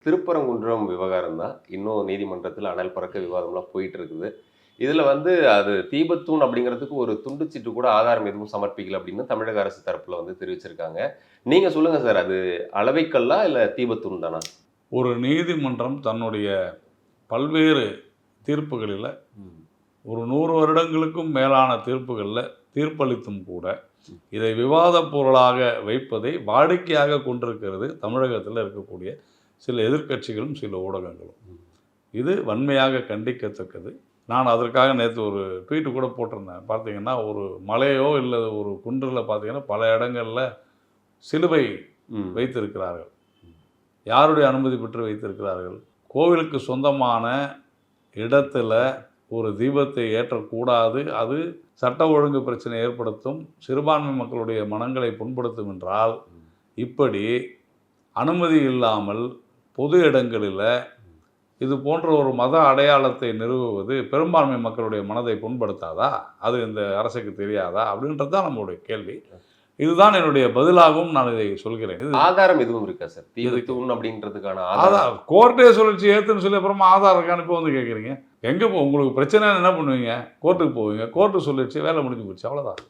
திருப்பரங்குன்றம் விவகாரம் தான் இன்னும் நீதிமன்றத்தில் அனல் பறக்க விவாதம்லாம் போயிட்டு இருக்குது. இதுல அது தீபத்தூண் அப்படிங்கிறதுக்கு ஒரு துண்டுச்சீட்டு கூட ஆதாரம் எதுவும் சமர்ப்பிக்கல அப்படின்னு தமிழக அரசு தரப்புல தெரிவிச்சிருக்காங்க. நீங்க சொல்லுங்க சார். அது அளவைக்கல்லா இல்ல தீபத்தூண் தானா? ஒரு நீதிமன்றம் தன்னுடைய பல்வேறு தீர்ப்புகளில் ஒரு 100 வருடங்களுக்கும் மேலான தீர்ப்புகளில் தீர்ப்பளித்தும் கூட இதை விவாத பொருளாக வைப்பதை வாடிக்கையாக கொண்டிருக்கிறது தமிழகத்தில் இருக்கக்கூடிய சில எதிர்க்கட்சிகளும் சில ஊடகங்களும். இது வன்மையாக கண்டிக்கத்தக்கது. நான் அதற்காக நேற்று ஒரு ட்வீட்டு கூட போட்டிருந்தேன். பார்த்தீங்கன்னா ஒரு மலையோ இல்லை ஒரு குன்றில் பார்த்தீங்கன்னா பல இடங்களில் சிலுவை வைத்திருக்கிறார்கள். யாருடைய அனுமதி பெற்று வைத்திருக்கிறார்கள்? கோவிலுக்கு சொந்தமான இடத்துல ஒரு தீபத்தை ஏற்றக்கூடாது, அது சட்ட ஒழுங்கு பிரச்சனை ஏற்படுத்தும், சிறுபான்மை மக்களுடைய மனங்களை புண்படுத்தும் என்றால் இப்படி அனுமதி இல்லாமல் பொது இடங்களில் இது போன்ற ஒரு மத அடையாளத்தை நிறுவுவது பெரும்பான்மை மக்களுடைய மனதை புண்படுத்தாதா? அது இந்த அரசுக்கு தெரியாதா? அப்படின்றது தான் நம்மளுடைய கேள்வி. இதுதான் என்னுடைய பதிலாகவும் நான் இதை சொல்கிறேன். ஆதாரம் எதுவும் இருக்கா சார்? தீபத்தூண் அப்படின்றதுக்கான ஆதாரம் கோர்ட்டே சொல்லிச்சு ஏற்றுன்னு சொல்லி அப்புறமா ஆதாரம் இருக்கான்னு இப்போ கேட்குறீங்க. எங்கே உங்களுக்கு பிரச்சனை என்ன பண்ணுவீங்க? கோர்ட்டுக்கு போவீங்க. கோர்ட்டு சொல்லிடுச்சு, வேலை முடிஞ்சு போச்சு, அவ்வளோதான்.